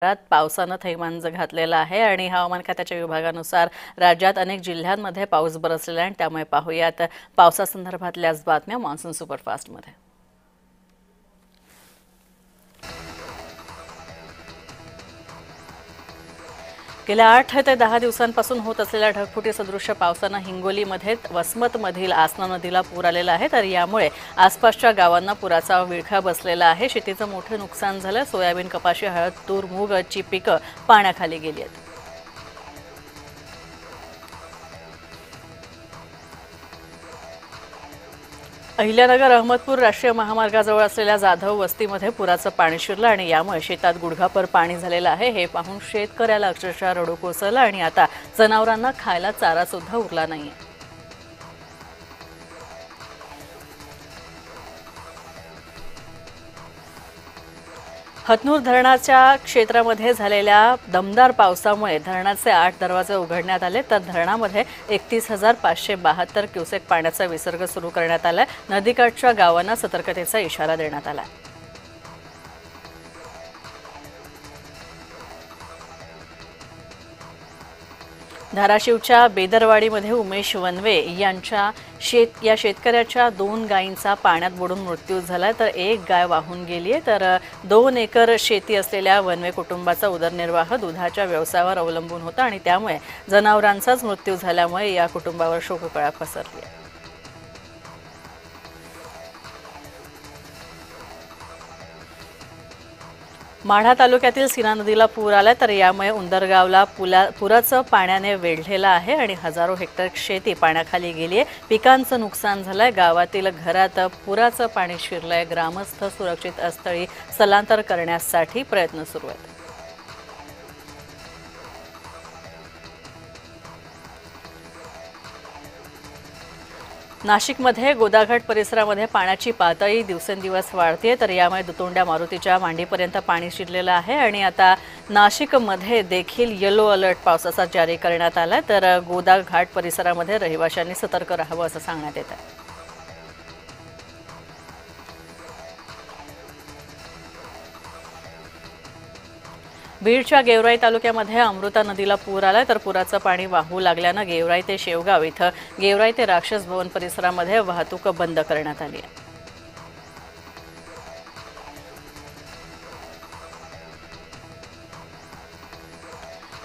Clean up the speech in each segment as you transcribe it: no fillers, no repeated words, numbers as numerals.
पावसानं थैमान घातलेलं आहे आणि हवामान खात्याच्या विभागानुसार राज्यात अनेक जिल्ह्यांमध्ये पाऊस बरसलेला आहे. त्यामुळे पाहूयात पावसासंदर्भातल्याच बातम्या मॉन्सून सुपरफास्टमध्ये. गेल्या 8 ते 10 दिवसांपासून होत असलेल्या ढगफुटी सदृश्य पावसानं हिंगोलीमध्ये वसमतमधील आसना नदीला पूर आलेला आहे. तर यामुळे आसपासच्या गावांना पुराचा विळखा बसलेला आहे. शेतीचं मोठं नुकसान झालं. सोयाबीन, कपाशी, हळद, तूर, मूगची पिकं पाण्याखाली गेली आहेत. अहिल्यानगर अहमदपूर राष्ट्रीय महामार्गाजवळ असलेल्या जाधव वस्तीमध्ये पुराचं पाणी शिरलं आणि यामुळे शेतात गुडघाभर पाणी झालेलं आहे. हे पाहून शेतकऱ्याला अक्षरशः रडू कोसळलं आणि आता जनावरांना खायला चारा सुद्धा उरला नाहीये. हतनूर धरणाच्या क्षेत्रामध्ये झालेल्या दमदार पावसामुळे धरणाचे 8 दरवाजे उघडण्यात आले. तर धरणामध्ये 31,572 क्युसेक पाण्याचा विसर्ग सुरू करण्यात आला. नदीकाठच्या गावांना सतर्कतेचा इशारा देण्यात आला. धाराशिवच्या बेदरवाडीमध्ये उमेश वनवे यांच्या शेतकऱ्याच्या 2 गायींचा पाण्यात बुडून मृत्यू झाला. तर एक गाय वाहून गेली आहे. तर 2 एकर शेती असलेल्या वनवे कुटुंबाचा उदरनिर्वाह दुधाच्या व्यवसायावर अवलंबून होता आणि त्यामुळे जनावरांचाच मृत्यू झाल्यामुळे या कुटुंबावर शोककळा पसरली आहे. माढा तालुक्यातील सीना नदीला पूर आला. तर यामुळे उंदरगावला पुराचं पाण्याने वेढलेलं आहे आणि हजारो हेक्टर शेती पाण्याखाली गेली आहे. पिकांचं नुकसान झालंय. गावातील घरात पुराचं पाणी शिरलंय. ग्रामस्थ सुरक्षित स्थळी स्थलांतर करण्यासाठी प्रयत्न सुरू आहेत. नाशिकमध्ये गोदाघाट परिसरामध्ये पाण्याची पातळी दिवसेंदिवस वाढते. तर यामुळे दुतोंड्या मारुतीच्या मांडीपर्यंत पाणी शिरलेलं आहे आणि आता नाशिकमध्ये देखील येलो अलर्ट पावसाचा जारी करण्यात आला. तर गोदाघाट परिसरामध्ये रहिवाशांनी सतर्क राहावं असं सांगण्यात येत आहे. बीडच्या गेवराई तालुक्यामध्ये अमृता नदीला पूर आला. तर पुराचं पाणी वाहू लागल्यानं गेवराई ते शेवगाव इथं गेवराई ते राक्षस भवन परिसरामध्ये वाहतूक बंद करण्यात आली आहे.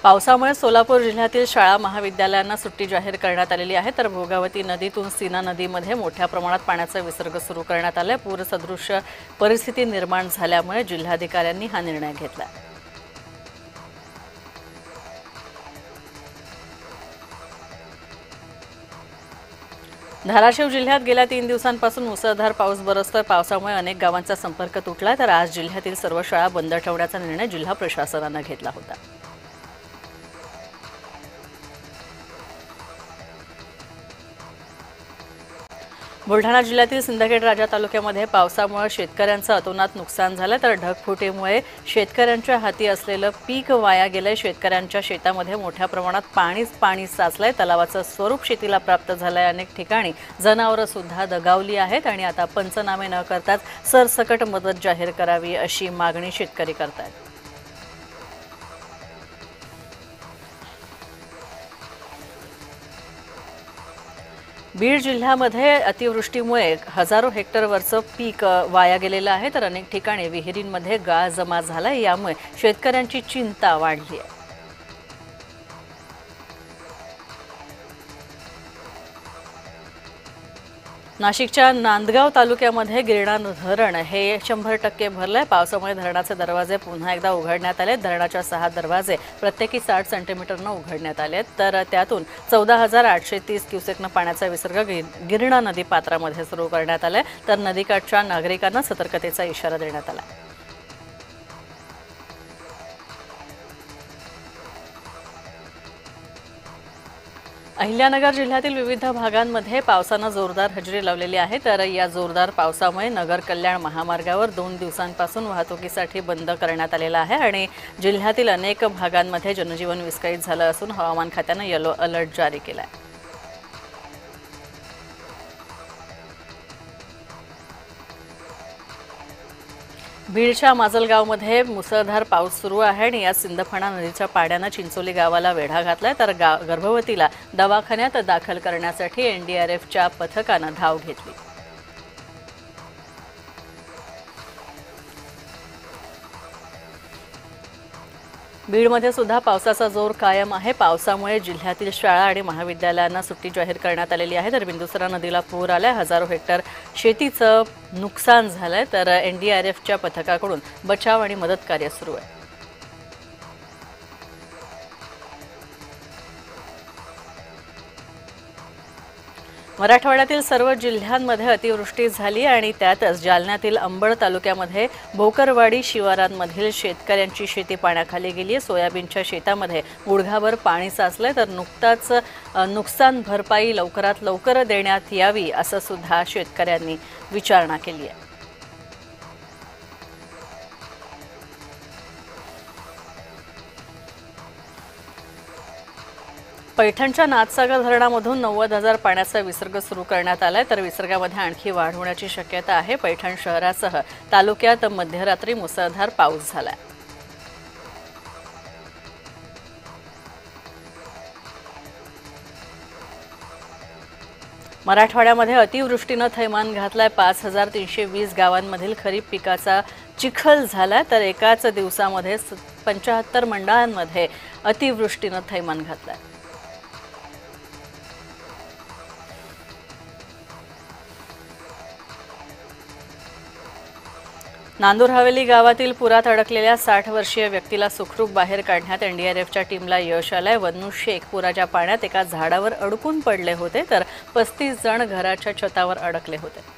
पावसामुळे सोलापूर जिल्ह्यातील शाळा महाविद्यालयांना सुट्टी जाहीर करण्यात आलेली आहे. तर भोगावती नदीतून सीना नदीमध्ये मोठ्या प्रमाणात पाण्याचा विसर्ग सुरू करण्यात आला. पूरसदृश्य परिस्थिती निर्माण झाल्यामुळे जिल्हाधिकाऱ्यांनी हा निर्णय घेतला. धाराशिव जिल्ह्यात गेल्या 3 दिवसांपासून मुसळधार पाऊस बरसतोय. पावसामुळे अनेक गावांचा संपर्क तुटला. तर आज जिल्ह्यातील सर्व शाळा बंद ठेवण्याचा निर्णय जिल्हा प्रशासनाने घेतला होता. बुलढाणा जिल्ह्यातील सिंदखेड राजा तालुक्यामध्ये पावसामुळे शेतकऱ्यांचं अतोनात नुकसान झालं. तर ढगफुटीमुळे शेतकऱ्यांच्या हाती असलेलं पीक वाया गेलंय. शेतकऱ्यांच्या शेतामध्ये मोठ्या प्रमाणात पाणी साचलंय. तलावाचं स्वरूप शेतीला प्राप्त झालंय. अनेक ठिकाणी जनावरं सुद्धा दगावली आहेत आणि आता पंचनामे न करताच सरसकट मदत जाहीर करावी अशी मागणी शेतकरी करतात. बीड जिल्ह्यामध्ये अतिवृष्टीमुळे हजारो हेक्टरवरचं पीक वाया गेलेलं आहे. तर अनेक ठिकाणी विहिरींमध्ये गाळ जमा झालाय. यामुळे शेतकऱ्यांची चिंता वाढली आहे. नाशिकच्या नांदगाव तालुक्यामध्ये गिरणा धरण हे 100% भरलंय. पावसामुळे धरणाचे दरवाजे पुन्हा एकदा उघडण्यात आले. धरणाच्या 6 दरवाजे प्रत्येकी 60 सेंटीमीटरनं उघडण्यात आले. तर त्यातून 14,830 क्युसेकनं पाण्याचा विसर्ग गिरणा नदी पात्रामध्ये सुरू करण्यात आलाय. तर नदीकाठच्या नागरिकांना सतर्कतेचा इशारा देण्यात आला. अहिल्यानगर जिल्ह्यातील विविध भागांमध्ये पावसानं जोरदार हजेरी लावलेली आहे. तर या जोरदार पावसामुळे नगर कल्याण महामार्गावर 2 दिवसांपासून वाहतुकीसाठी बंद करण्यात आलेला आहे आणि जिल्ह्यातील अनेक भागांमध्ये जनजीवन विस्कळीत झालं असून हवामान खात्यानं येलो अलर्ट जारी केला आहे. बीडच्या माजलगावमध्ये मुसळधार पाऊस सुरू आहे आणि या सिंदफणा नदीच्या पाण्यानं चिंचोली गावाला वेढा घातलाय तर गर्भवतीला दवाखान्यात दाखल करण्यासाठी एनडीआरएफच्या पथकानं धाव घेतली। बीडमध्ये सुद्धा पावसाचा जोर कायम आहे। पावसामुळे जिल्ह्यातील शाळा आणि महाविद्यालयांना सुट्टी जाहीर करण्यात आलेली आहे तर बिंदुसरा नदीला पूर आलाय। हजारो हेक्टर शेतीचं नुकसान झालंय तर एनडीआरएफच्या पथकाकडून बचाव आणि मदत कार्य सुरू आहे। मराठवाड्यातील सर्व जिल्ह्यांमध्ये अतिवृष्टी झाली आणि त्यातच जालन्यातील अंबड तालुक्यामध्ये भोकरवाडी शिवारांमधील शेतकऱ्यांची शेती पाण्याखाली गेली आहे। सोयाबीनच्या शेतामध्ये गुडघाभर पाणी साचलंय तर नुकताच नुकसान भरपाई लवकरात लवकर देण्यात यावी असं सुद्धा शेतकऱ्यांनी विचारणा केली आहे। पैठणच्या नाथसागर धरणामधून 90,000 पाण्याचा विसर्ग सुरू करण्यात आलाय तर विसर्गामध्ये आणखी वाढ होण्याची शक्यता आहे। पैठण शहरासह तालुक्यात मध्यरात्री मुसळधार पाऊस झालाय। मराठवाड्यामध्ये अतिवृष्टीनं थैमान घातलाय। 5,320 गावांमधील खरीप पिकाचा चिखल झालाय तर एकाच दिवसामध्ये 75 मंडळांमध्ये अतिवृष्टीनं थैमान घातलाय। नांदूर हवेली गावातील पुरात अडकलेल्या 60 वर्षीय व्यक्तीला सुखरूप बाहेर काढण्यात एनडीआरएफच्या टीमला यश आलंय। वन्नू शेख पुराच्या पाण्यात एका झाडावर अडकून पडले होते तर 35 जण घराच्या छतावर अडकले होते।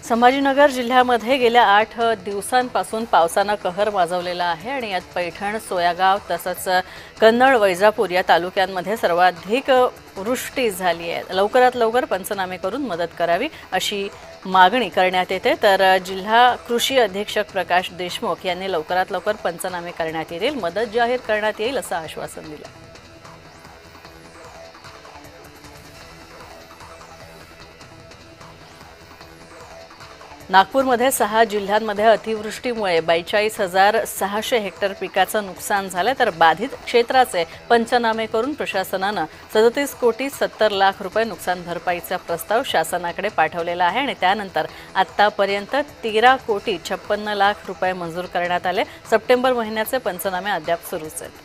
संभाजीनगर जिल्ह्यामध्ये गेल्या 8 दिवसांपासून पावसानं कहर माजवलेला आहे आणि यात पैठण, सोयागाव तसंच कन्नड, वैजापूर या तालुक्यांमध्ये सर्वाधिक वृष्टी झाली आहे। लवकरात लवकर पंचनामे करून मदत करावी अशी मागणी करण्यात येते तर जिल्हा कृषी अधीक्षक प्रकाश देशमुख यांनी लवकरात लवकर पंचनामे करण्यात येतील, मदत जाहीर करण्यात येईल असं आश्वासन दिलं। नागपूरमध्ये 6 जिल्ह्यांमध्ये अतिवृष्टीमुळे 42,600 हेक्टर पिकाचं नुकसान झालं तर बाधित क्षेत्राचे पंचनामे करून प्रशासनानं 37,70,00,000 रुपये नुकसान भरपाईचा प्रस्ताव शासनाकडे पाठवलेला आहे आणि त्यानंतर आतापर्यंत 13,56,00,000 रुपये मंजूर करण्यात आले। सप्टेंबर महिन्याचे पंचनामे अद्याप सुरूच आहेत।